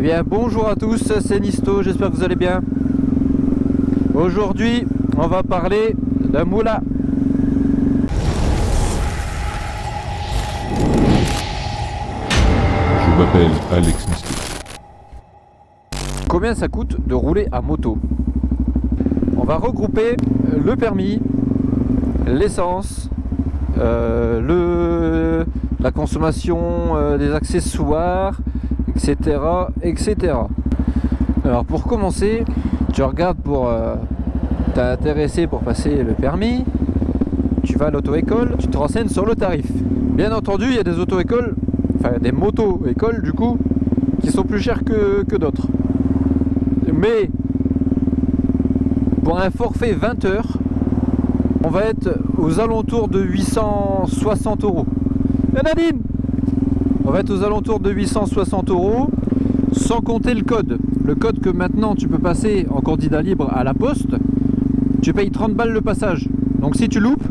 Eh bien bonjour à tous, c'est Nisto, j'espère que vous allez bien. Aujourd'hui on va parler d'un moula. Je m'appelle Alex Nisto. Combien ça coûte de rouler à moto? On va regrouper le permis, l'essence, la consommation des accessoires, etc., etc. Alors pour commencer, tu regardes pour t'intéresser pour passer le permis, tu vas à l'auto-école, tu te renseignes sur le tarif. Bien entendu, il y a des auto-écoles, enfin des moto-écoles du coup, qui sont plus chères que d'autres. Mais pour un forfait 20 heures, on va être aux alentours de 860 euros. Nadine, on va être aux alentours de 860 euros, sans compter le code. Le code que maintenant tu peux passer en candidat libre à la poste, tu payes 30 balles le passage. Donc si tu loupes,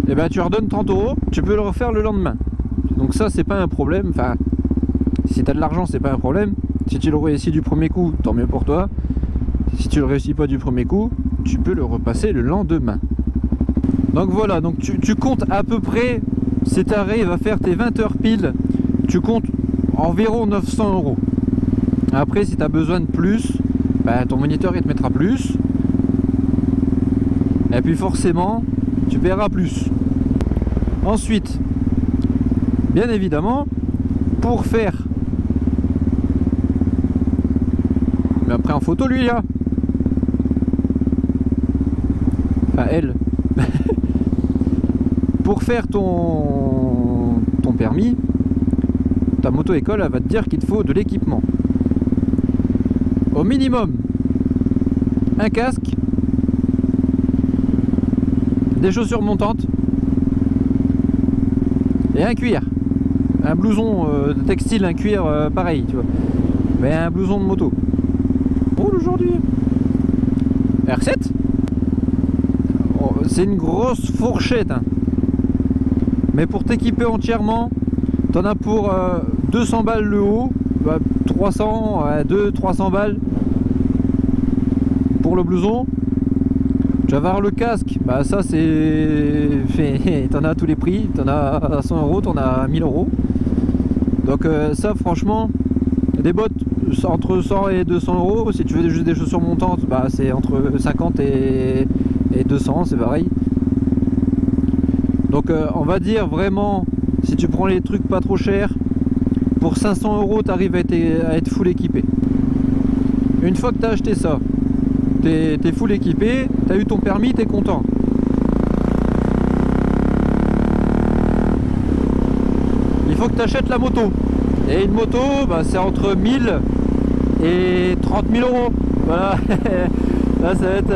eh ben tu redonnes 30 euros, tu peux le refaire le lendemain. Donc ça c'est pas un problème, enfin si tu as de l'argent c'est pas un problème. Si tu le réussis du premier coup, tant mieux pour toi. Si tu le réussis pas du premier coup, tu peux le repasser le lendemain. Donc voilà, donc tu comptes à peu près, si tu arrives à faire tes 20 heures pile, tu comptes environ 900 euros. Après, si tu as besoin de plus, bah, ton moniteur il te mettra plus. Et puis forcément, tu paieras plus. Ensuite, bien évidemment, pour faire... Mais après en photo lui là. Enfin elle. Pour faire ton permis, ta moto-école elle va te dire qu'il te faut de l'équipement. Au minimum, un casque, des chaussures montantes et un cuir. Un blouson de textile, un cuir pareil, tu vois. Mais un blouson de moto. Oh aujourd'hui R7 oh, c'est une grosse fourchette hein. Mais pour t'équiper entièrement, t'en as pour 200 balles le haut, 300, 200-300 balles pour le blouson. Tu vas voir le casque, bah ça c'est... t'en as à tous les prix, t'en as à 100 euros, t'en as à 1000 euros. Donc ça franchement, des bottes entre 100 et 200 euros. Si tu veux juste des chaussures montantes, bah c'est entre 50 et 200, c'est pareil. Donc on va dire vraiment, si tu prends les trucs pas trop chers, pour 500 euros tu arrives à être full équipé. Une fois que tu as acheté ça, t'es full équipé, tu as eu ton permis, tu es content. Il faut que tu achètes la moto. Et une moto, bah, c'est entre 1000 et 30 000 euros. Voilà. Là ça va être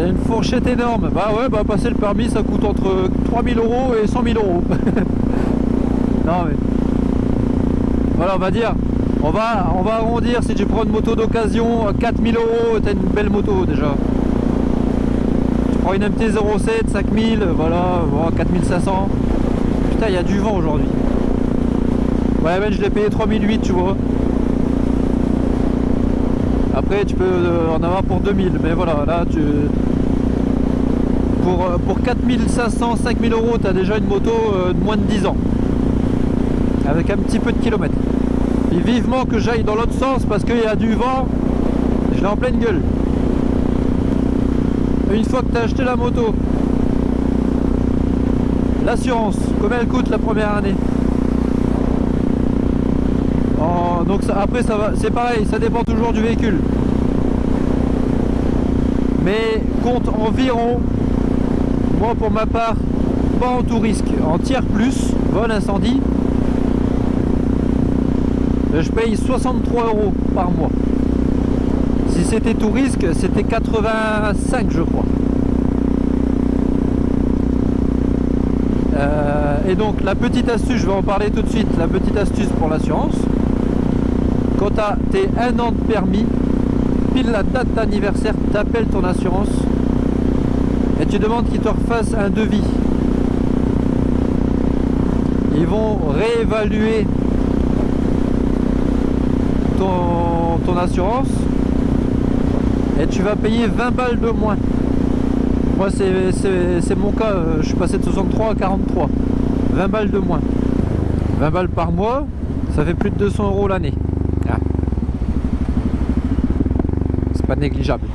une fourchette énorme. Bah ouais, bah passer le permis ça coûte entre 3000 euros et 100 000 euros. Non mais voilà, on va dire, on va arrondir. Si tu prends une moto d'occasion, 4000 euros, t'as une belle moto déjà. Tu prends une MT-07, 5000, voilà, 4500. Putain, il y a du vent aujourd'hui. Ouais, ben je l'ai payé 3008, tu vois. Après, tu peux en avoir pour 2000, mais voilà, là, pour 4500, 5000 euros, tu as déjà une moto de moins de 10 ans. Avec un petit peu de kilomètres. Et vivement que j'aille dans l'autre sens parce qu'il y a du vent, je l'ai en pleine gueule. Une fois que tu as acheté la moto, l'assurance, combien elle coûte la première année? Donc ça, après ça va, c'est pareil, ça dépend toujours du véhicule. Mais compte environ, moi pour ma part, pas en tout risque, en tiers plus, vol incendie, je paye 63 euros par mois. Si c'était tout risque, c'était 85 je crois. Et donc la petite astuce, je vais en parler tout de suite, la petite astuce pour l'assurance. Quand tu as tes 1 an de permis, pile la date d'anniversaire, tu appelles ton assurance et tu demandes qu'ils te refassent un devis. Ils vont réévaluer ton assurance et tu vas payer 20 balles de moins. Moi c'est mon cas, je suis passé de 63 à 43, 20 balles de moins, 20 balles par mois, ça fait plus de 200 € l'année. Ah. C'est pas négligeable.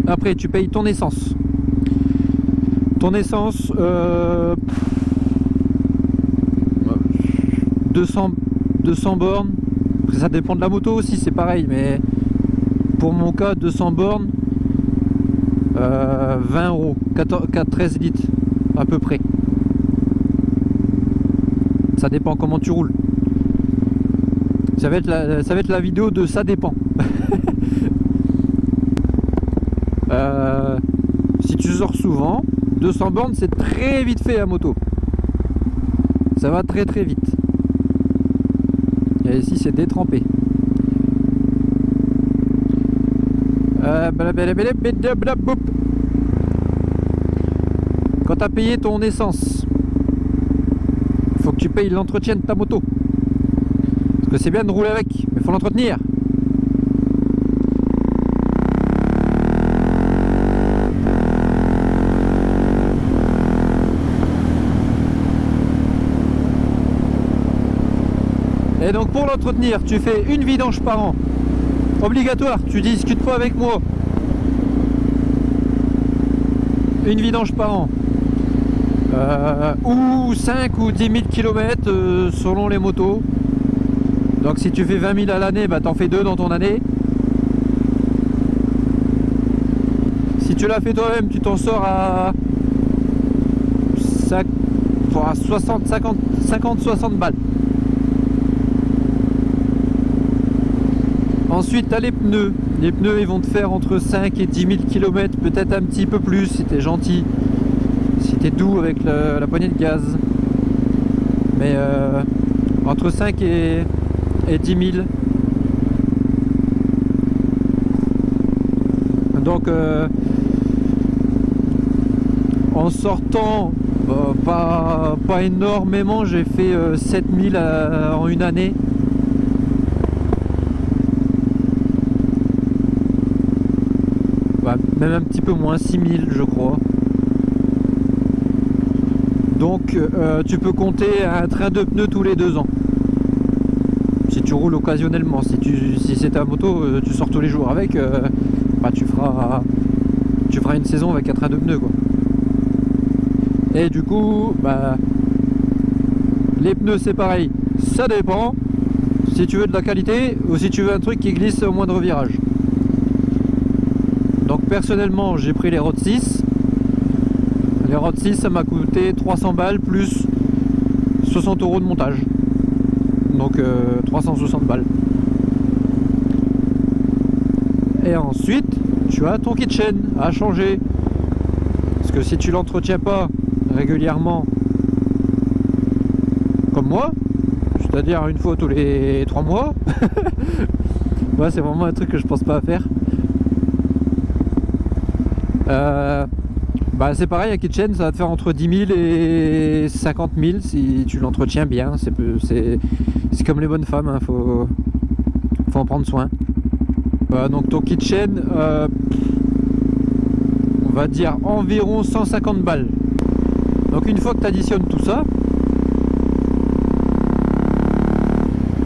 Après tu payes ton essence. Ton essence 200 bornes. Après, ça dépend de la moto aussi, c'est pareil, mais pour mon cas 200 bornes 20 €, 13 litres à peu près. Ça dépend comment tu roules. Ça va être la vidéo de ça dépend. Si tu sors souvent, 200 bornes c'est très vite fait à moto. Ça va très très vite. Et ici c'est détrempé. Quand tu as payé ton essence, il faut que tu payes l'entretien de ta moto. Parce que c'est bien de rouler avec, mais il faut l'entretenir. Et donc pour l'entretenir, tu fais une vidange par an. Obligatoire, tu discutes pas avec moi. Une vidange par an. Ou 5 ou 10 000 km selon les motos. Donc si tu fais 20 000 à l'année, bah, t'en fais 2 dans ton année. Si tu l'as fait toi-même, tu t'en sors à 50-60 balles. Ensuite, tu as les pneus. Les pneus, ils vont te faire entre 5 et 10 000 km, peut-être un petit peu plus si tu es gentil, si tu es doux avec la poignée de gaz. Mais entre 5 et 10 000. Donc, en sortant, pas énormément, j'ai fait 7 000 en une année. Même un petit peu moins, 6000 je crois. Donc tu peux compter un train de pneus tous les 2 ans. Si tu roules occasionnellement, si c'est ta moto, tu sors tous les jours avec, bah, tu feras une saison avec un train de pneus quoi. Et du coup, bah, les pneus c'est pareil, ça dépend. Si tu veux de la qualité ou si tu veux un truc qui glisse au moindre virage. Donc personnellement j'ai pris les Road 6. Les Road 6 ça m'a coûté 300 balles plus 60 € de montage. Donc 360 balles. Et ensuite tu as ton kitchen à changer. Parce que si tu l'entretiens pas régulièrement comme moi, c'est-à-dire une fois tous les 3 mois, ouais, c'est vraiment un truc que je pense pas à faire. Bah c'est pareil, un kitchen ça va te faire entre 10 000 et 50 000 si tu l'entretiens bien. C'est comme les bonnes femmes, hein, faut en prendre soin. Donc ton kitchen, on va dire environ 150 balles. Donc une fois que tu additionnes tout ça,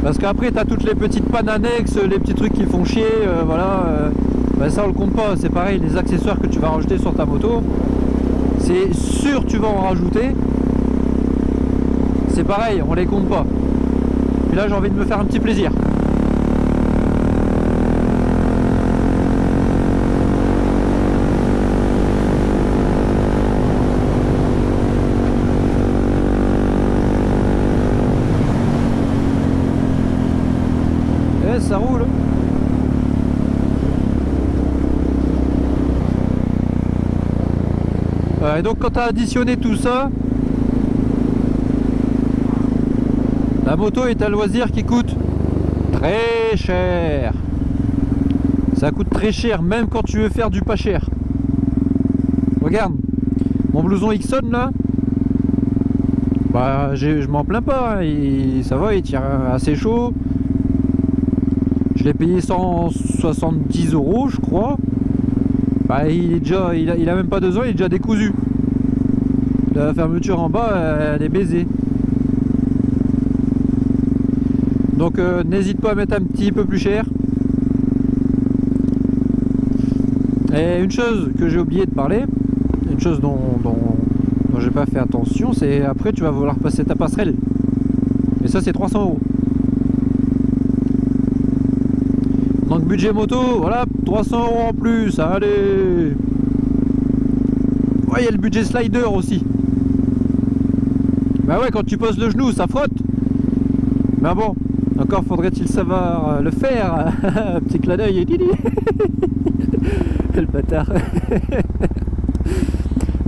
parce qu'après tu as toutes les petites pannes annexes, les petits trucs qui font chier, voilà. Ben ça on le compte pas, c'est pareil, les accessoires que tu vas rajouter sur ta moto, c'est sûr tu vas en rajouter, c'est pareil, on les compte pas. Puis là j'ai envie de me faire un petit plaisir. Et ça roule. Et donc quand tu as additionné tout ça, la moto est un loisir qui coûte très cher. Ça coûte très cher même quand tu veux faire du pas cher. Regarde, mon blouson Ixon là, Bah, je m'en plains pas, hein. Ça va, il tire assez chaud. Je l'ai payé 170 €, je crois. Bah, il a même pas 2 ans, il est déjà décousu. La fermeture en bas, elle est baisée. Donc n'hésite pas à mettre un petit peu plus cher. Et une chose que j'ai oublié de parler, une chose dont j'ai pas fait attention, c'est après tu vas vouloir passer ta passerelle. Et ça c'est 300 €. Donc budget moto, voilà, 300 € en plus, allez. Ouais, il y a le budget slider aussi. Bah ouais, quand tu poses le genou, ça frotte. Mais bon, encore faudrait-il savoir le faire. Un petit clin d'œil. Le bâtard.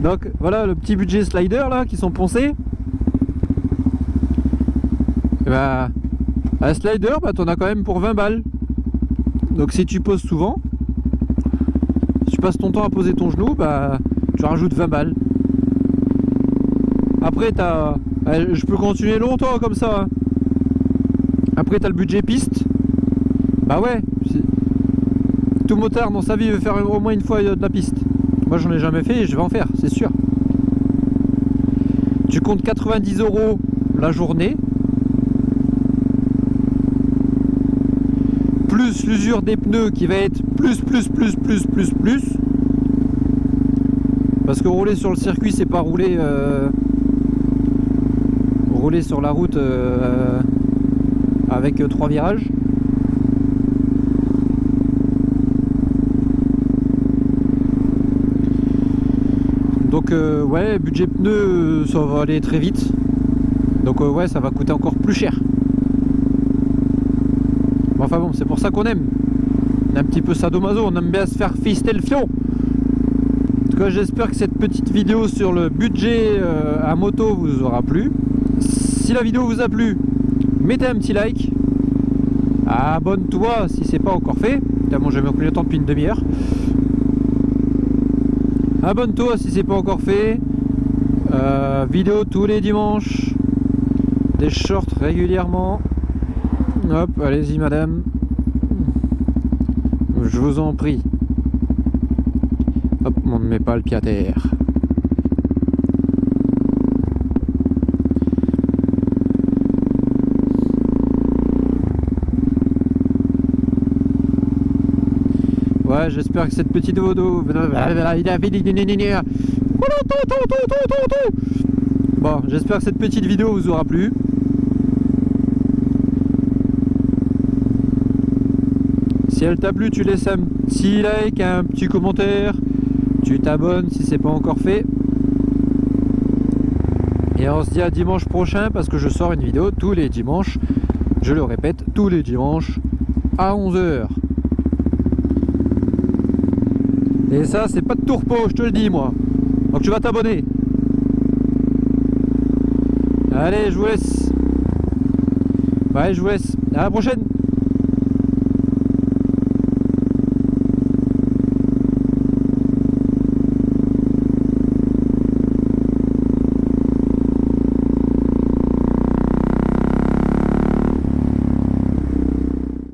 Donc voilà le petit budget slider là qui sont poncés. Et bah, un slider, bah t'en as quand même pour 20 balles. Donc si tu poses souvent, si tu passes ton temps à poser ton genou, bah tu rajoutes 20 balles. Après je peux continuer longtemps comme ça. Après t'as le budget piste. Bah ouais, tout motard dans sa vie veut faire au moins une fois de la piste. Moi j'en ai jamais fait et je vais en faire, c'est sûr. Tu comptes 90 € la journée. Plus l'usure des pneus qui va être plus. Parce que rouler sur le circuit, c'est pas rouler sur la route avec 3 virages. Donc ouais, budget pneus, ça va aller très vite. Donc ouais, ça va coûter encore plus cher. Enfin bon, c'est pour ça qu'on aime. On est un petit peu sadomaso, on aime bien se faire fister le fion. En tout cas, j'espère que cette petite vidéo sur le budget à moto vous aura plu. Si la vidéo vous a plu, mettez un petit like. Abonne-toi si c'est pas encore fait. Bon, j'ai mis le temps depuis une demi-heure. Abonne-toi si c'est pas encore fait. Vidéo tous les dimanches. Des shorts régulièrement. Hop, allez-y madame. Je vous en prie. Hop, on ne met pas le pied à terre. Ouais, j'espère que cette petite vidéo... Bon, j'espère que cette petite vidéo vous aura plu. Si elle t'a plu, tu laisses un petit like, un petit commentaire, tu t'abonnes si c'est pas encore fait. Et on se dit à dimanche prochain parce que je sors une vidéo tous les dimanches. Je le répète, tous les dimanches à 11 h. Et ça, c'est pas de tourpeau, je te le dis moi. Donc tu vas t'abonner. Allez, je vous laisse. Ouais, je vous laisse. À la prochaine.